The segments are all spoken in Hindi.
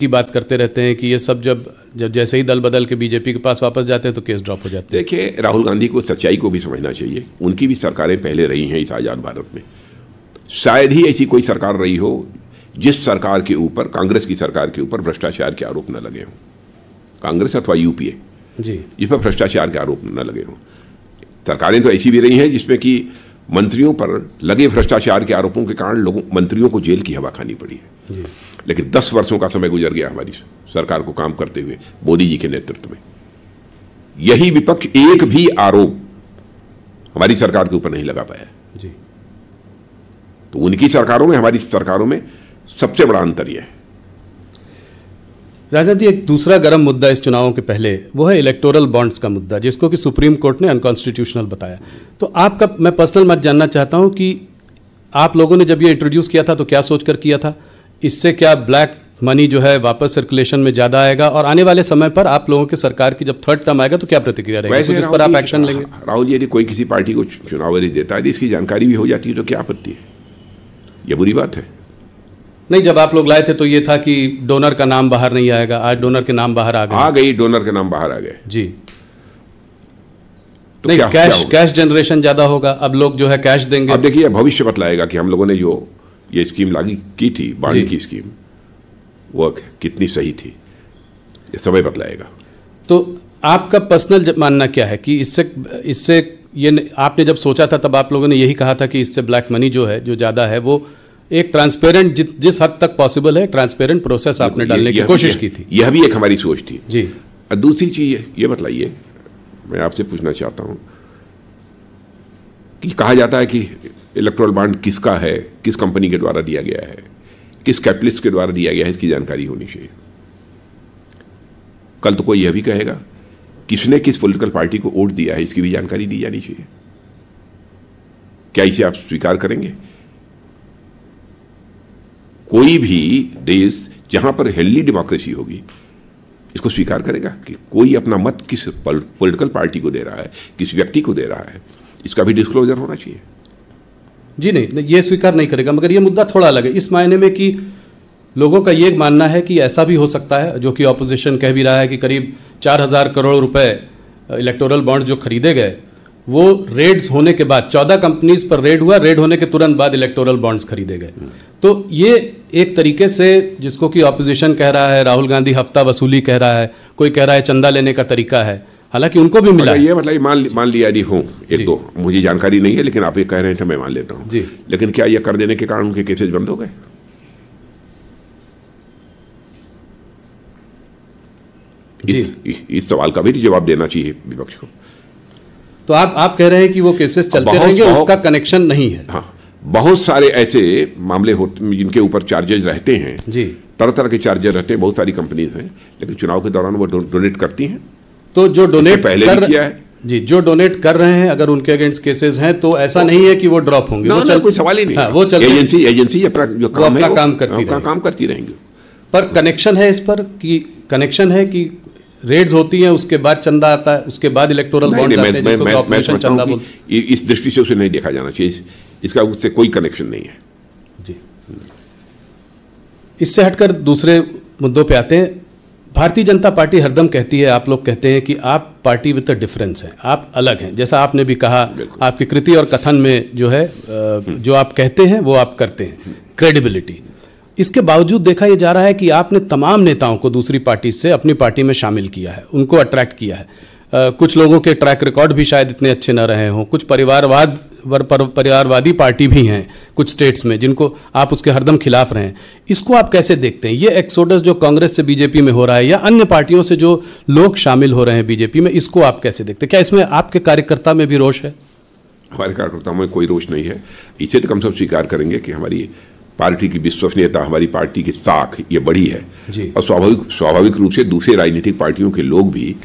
की बात करते रहते हैं कि ये सब जब जैसे ही दल बदल के बीजेपी के पास वापस जाते हैं तो केस ड्रॉप हो जाते हैं। देखिए, राहुल गांधी को सच्चाई को भी समझना चाहिए। उनकी भी सरकारें पहले रही हैं इस आज़ाद भारत में। शायद ही ऐसी कोई सरकार रही हो जिस सरकार के ऊपर, कांग्रेस की सरकार के ऊपर भ्रष्टाचार के आरोप न लगे हों। कांग्रेस अथवा यूपीए जी, जिस पर भ्रष्टाचार के आरोप न लगे हों। सरकारें तो ऐसी भी रही हैं जिसमें कि मंत्रियों पर लगे भ्रष्टाचार के आरोपों के कारण मंत्रियों को जेल की हवा खानी पड़ी है जी। लेकिन 10 वर्षों का समय गुजर गया हमारी सरकार को काम करते हुए मोदी जी के नेतृत्व में। यही विपक्ष एक भी आरोप हमारी सरकार के ऊपर नहीं लगा पाया जी। तो उनकी सरकारों में हमारी सरकारों में सबसे बड़ा अंतर यह है। राजनाथ जी, एक दूसरा गर्म मुद्दा इस चुनावों के पहले वो है इलेक्टोरल बॉन्ड्स का मुद्दा, जिसको कि सुप्रीम कोर्ट ने अनकॉन्स्टिट्यूशनल बताया। तो आपका मैं पर्सनल मत जानना चाहता हूं कि आप लोगों ने जब ये इंट्रोड्यूस किया था तो क्या सोचकर किया था? इससे क्या ब्लैक मनी जो है वापस सर्कुलेशन में ज़्यादा आएगा, और आने वाले समय पर आप लोगों की सरकार की जब थर्ड टर्म आएगा तो क्या प्रतिक्रिया रहेगी, जिस पर आप एक्शन लेंगे? राहुल जी, यदि कोई किसी पार्टी को चुनाव देता है, इसकी जानकारी भी हो जाती है तो क्या आपत्ति है? यह बुरी बात है? नहीं, जब आप लोग लाए थे तो ये था कि डोनर का नाम बाहर नहीं आएगा। आज डोनर के नाम बाहर आ गए। डोनर के नाम बाहर आ गए जी। तो नहीं, क्या कैश जनरेशन ज्यादा होगा, अब लोग जो है कैश देंगे। अब देखिए, भविष्य बतलाएगा कि हम लोगों ने जो ये स्कीम लागू की थी, बाढ़ की स्कीम, वो कितनी सही थी, ये समय बतलाएगा। तो आपका पर्सनल मानना क्या है कि इससे ये आपने जब सोचा था तब आप लोगों ने यही कहा था कि इससे ब्लैक मनी जो है, जो ज़्यादा है, वो एक ट्रांसपेरेंट जिस हद तक पॉसिबल है ट्रांसपेरेंट प्रोसेस आपने डालने की कोशिश की थी। यह भी एक हमारी सोच थी जी। और दूसरी चीज़ ये बताइए, मैं आपसे पूछना चाहता हूँ कि कहा जाता है कि इलेक्टोरल बॉन्ड किसका है, किस कंपनी के द्वारा दिया गया है, किस कैपिटलिस्ट के द्वारा दिया गया है, इसकी जानकारी होनी चाहिए। कल तो कोई यह भी कहेगा किसने किस पॉलिटिकल पार्टी को वोट दिया है, इसकी भी जानकारी दी जानी चाहिए। क्या इसे आप स्वीकार करेंगे? कोई भी देश जहां पर हेल्दी डेमोक्रेसी होगी इसको स्वीकार करेगा कि कोई अपना मत किस पॉलिटिकल पार्टी को दे रहा है, किस व्यक्ति को दे रहा है, इसका भी डिस्क्लोजर होना चाहिए। जी नहीं, ये स्वीकार नहीं करेगा। मगर ये मुद्दा थोड़ा अलग है इस मायने में कि लोगों का ये मानना है कि ऐसा भी हो सकता है, जो कि ऑपोजिशन कह भी रहा है, कि करीब 4,000 करोड़ रुपए इलेक्टोरल बॉन्ड जो खरीदे गए वो रेड्स होने के बाद 14 कंपनीज पर रेड हुआ, रेड होने के तुरंत बाद इलेक्टोरल बॉन्ड्स खरीदे गए। तो ये एक तरीके से, जिसको कि ऑपोजिशन कह रहा है, राहुल गांधी हफ्ता वसूली कह रहा है, कोई कह रहा है चंदा लेने का तरीका है, हालांकि उनको भी मिला। ये मतलब मान लिया यदि हो एक दो, मुझे जानकारी नहीं है लेकिन आप ये कह रहे हैं तो मैं मान लेता हूँ जी। लेकिन क्या ये कर देने के कारण उनके केसेज बंद हो गए? इस सवाल का भी जवाब देना चाहिए विपक्ष को। तो आप कह रहे हैं कि वो केसेस चलते रहेंगे, उसका कनेक्शन नहीं है? हाँ, बहुत सारे ऐसे मामले होते जिनके ऊपर चार्जेज रहते हैं जी, तरह तरह के चार्जेज रहते हैं, बहुत सारी कंपनीज हैं, लेकिन चुनाव के दौरान वो डोनेट करती हैं। तो जो डोनेट पहले भी किया है जी, जो डोनेट कर रहे हैं, अगर उनके अगेंस्ट केसेस हैं तो ऐसा नहीं है कि वो ड्रॉप होंगे। वो कोई सवाल ही नहीं। हाँ, वो एजेंसी अपना काम करती रहेंगी। पर कनेक्शन है इस पर कि कनेक्शन है कि रेड्स होती हैं, उसके बाद चंदा आता है, उसके बाद इलेक्टोरल बॉन्ड आते हैं, जिसको ऑपरेशन चंदा बोलते हैं। इस दृष्टि से उसे नहीं देखा जाना चाहिए, इसका उससे कोई कनेक्शन नहीं है जी। इससे हटकर दूसरे मुद्दों पे आते हैं। भारतीय जनता पार्टी हरदम कहती है, आप लोग कहते हैं कि आप पार्टी विद द डिफरेंस हैं, आप अलग हैं। जैसा आपने भी कहा, आपकी कृति और कथन में जो है, जो आप कहते हैं वो आप करते हैं, क्रेडिबिलिटी। इसके बावजूद देखा यह जा रहा है कि आपने तमाम नेताओं को दूसरी पार्टी से अपनी पार्टी में शामिल किया है, उनको अट्रैक्ट किया है। कुछ लोगों के ट्रैक रिकॉर्ड भी शायद इतने अच्छे न रहे हों, कुछ परिवारवादी पार्टी भी हैं कुछ स्टेट्स में, जिनको आप उसके हरदम खिलाफ रहे हैं। इसको आप कैसे देखते हैं? ये एक्सोडस जो कांग्रेस से बीजेपी में हो रहा है या अन्य पार्टियों से जो लोग शामिल हो रहे हैं बीजेपी में, इसको आप कैसे देखते हैं? क्या इसमें आपके कार्यकर्ता में भी रोष है? हमारे कार्यकर्ताओं में कोई रोष नहीं है। इसे तो कम से कम स्वीकार करेंगे कि हमारी पार्टी की विश्वसनीयता, हमारी पार्टी की साख ये बड़ी है जी। और स्वाभाविक रूप से दूसरे राजनीतिक पार्टियों के लोग भी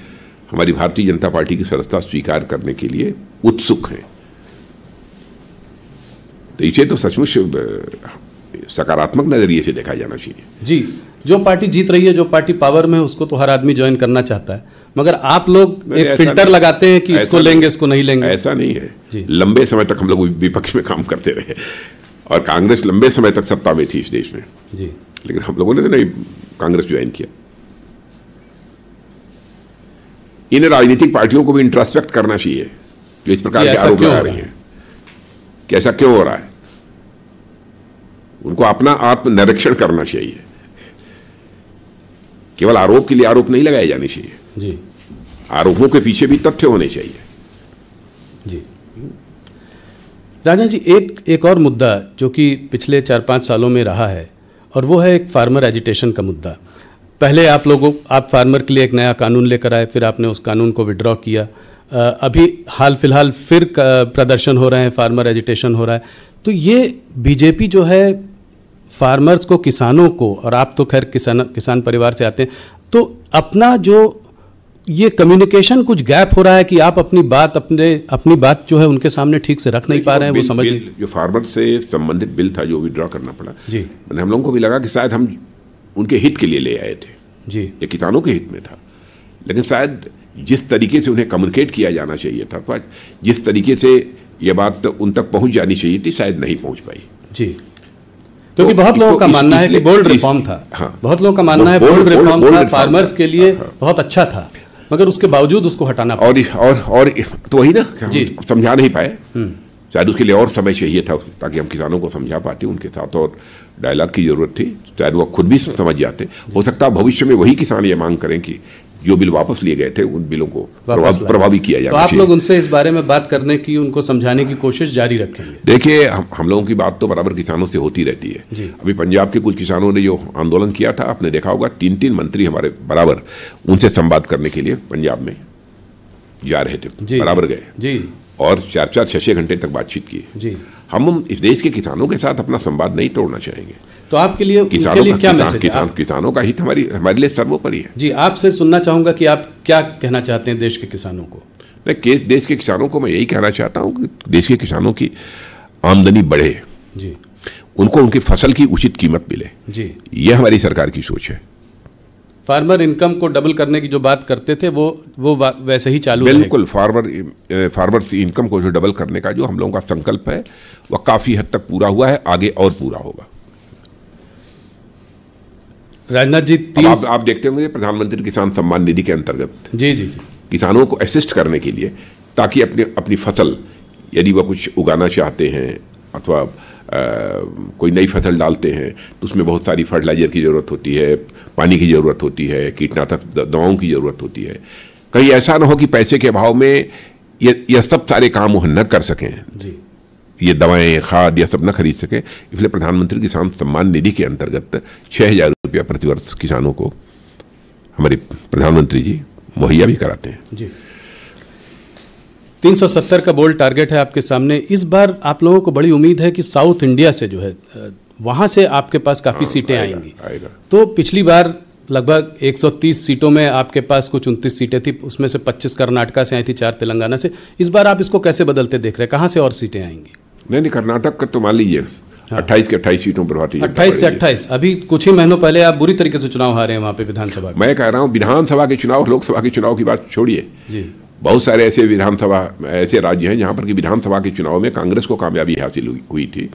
हमारी भारतीय जनता पार्टी की सदस्यता स्वीकार करने के लिए उत्सुक हैं। तो इसे तो सचमुच सकारात्मक नजरिए से देखा जाना चाहिए जी। जो पार्टी जीत रही है, जो पार्टी पावर में है, उसको तो हर आदमी ज्वाइन करना चाहता है, मगर आप लोग एक फिल्टर लगाते हैं कि इसको लेंगे, इसको नहीं लेंगे। ऐसा नहीं है। लंबे समय तक हम लोग विपक्ष में काम करते रहे और कांग्रेस लंबे समय तक सत्ता में थी इस देश में जी। लेकिन हम लोगों ने तो नहीं कांग्रेस ज्वाइन किया। इन राजनीतिक पार्टियों को भी इंट्रोस्पेक्ट करना चाहिए जो इस प्रकार के आरोप लगा रही हैं कि ऐसा क्यों हो रहा है। उनको अपना आत्मनिरीक्षण करना चाहिए। केवल आरोप के लिए आरोप नहीं लगाए जाने चाहिए जी, आरोपों के पीछे भी तथ्य होने चाहिए। जी राजन जी, एक और मुद्दा जो कि पिछले 4-5 सालों में रहा है और वो है एक फार्मर एजिटेशन का मुद्दा। पहले आप फार्मर के लिए एक नया कानून लेकर आए, फिर आपने उस कानून को विड्रॉ किया। अभी हाल फिलहाल फिर प्रदर्शन हो रहे हैं, फार्मर एजिटेशन हो रहा है। तो ये बीजेपी जो है फार्मर्स को, किसानों को, और आप तो खैर किसान परिवार से आते हैं, तो अपना जो ये कम्युनिकेशन कुछ गैप हो रहा है कि आप अपनी बात जो है उनके सामने ठीक से रख नहीं पा रहे हैं, वो समझ नहीं। जो फार्मर से संबंधित बिल था जो विड्रॉ करना पड़ा जी, मैंने हम लोगों को भी लगा कि शायद हम उनके हित के लिए ले आए थे जी, ये किसानों के हित में था, लेकिन शायद जिस तरीके से उन्हें कम्युनिकेट किया जाना चाहिए था, जिस तरीके से ये बात उन तक पहुंच जानी चाहिए थी, शायद नहीं पहुंच पाई। जी, क्योंकि बहुत लोगों का मानना है कि बोल्ड रिफॉर्म था। हाँ, बहुत लोगों का मानना है बोल्ड रिफॉर्म था, फार्मर्स के लिए बहुत अच्छा था, मगर उसके बावजूद उसको हटाना पड़ा। और तो वही ना, समझा नहीं पाए। शायद उसके लिए और समय चाहिए था ताकि हम किसानों को समझा पाते, उनके साथ और डायलॉग की जरूरत थी, शायद वो खुद भी समझ जाते। हो सकता है भविष्य में वही किसान ये मांग करें कि जो बिल वापस लिए गए थे उन बिलों को प्रभावी किया जाए। तो आप लोग उनसे इस बारे में बात करने की, उनको समझाने की कोशिश जारी रखेंगे? देखिए, हम लोगों की बात तो बराबर किसानों से होती रहती है। अभी पंजाब के कुछ किसानों ने जो आंदोलन किया था, आपने देखा होगा 3-3 मंत्री हमारे बराबर उनसे संवाद करने के लिए पंजाब में जा रहे थे, बराबर गए जी, और 4-4, 6-6 घंटे तक बातचीत की जी। हम इस देश के किसानों के साथ अपना संवाद नहीं तोड़ना चाहेंगे। तो आपके लिए क्या मैसेज है? किसानों का हित हमारे लिए सर्वोपरि है जी। आपसे सुनना चाहूंगा कि आप क्या कहना चाहते हैं देश के किसानों को? देश के किसानों को मैं यही कहना चाहता हूं कि देश के किसानों की आमदनी बढ़े जी, उनको उनकी फसल की उचित कीमत मिले जी, ये हमारी सरकार की सोच है। फार्मर इनकम को डबल करने की जो बात करते थे वो वैसे ही चालू है। बिल्कुल, फार्मर इनकम को जो डबल करने का जो हम लोगों का संकल्प है वह काफी हद तक पूरा हुआ है, आगे और पूरा होगा। राजनाथ जी, आप देखते होंगे प्रधानमंत्री किसान सम्मान निधि के अंतर्गत जी जी किसानों को असिस्ट करने के लिए, ताकि अपनी फसल यदि वह कुछ उगाना चाहते हैं अथवा कोई नई फसल डालते हैं तो उसमें बहुत सारी फर्टिलाइजर की ज़रूरत होती है, पानी की ज़रूरत होती है, कीटनाशक दवाओं की ज़रूरत होती है। कहीं ऐसा ना हो कि पैसे के अभाव में यह सब सारे काम वो न कर सकें जी, ये दवाएं, खाद, यह सब न खरीद सके। इसलिए प्रधानमंत्री किसान सम्मान निधि के अंतर्गत 6,000 रुपया प्रतिवर्ष किसानों को हमारे प्रधानमंत्री जी मुहैया भी कराते हैं जी। 370 का बोल्ड टारगेट है आपके सामने। इस बार आप लोगों को बड़ी उम्मीद है कि साउथ इंडिया से जो है वहाँ से आपके पास काफ़ी सीटें आएंगी। तो पिछली बार लगभग 130 सीटों में आपके पास कुछ 29 सीटें थी, उसमें से 25 कर्नाटका से आई थी, 4 तेलंगाना से। इस बार आप इसको कैसे बदलते देख रहे हैं? कहाँ से और सीटें आएंगी? नहीं, कर्नाटक का तो मान लीजिए 28 के 28 सीटों पर भारतीय 28 से 28। अभी कुछ ही महीनों पहले आप बुरी तरीके से चुनाव हारे हैं वहाँ पे विधानसभा। मैं कह रहा हूँ विधानसभा के चुनाव, लोकसभा के चुनाव की बात छोड़िए जी, बहुत सारे ऐसे राज्य हैं जहाँ पर कि विधानसभा के चुनाव में कांग्रेस को कामयाबी हासिल हुई थी।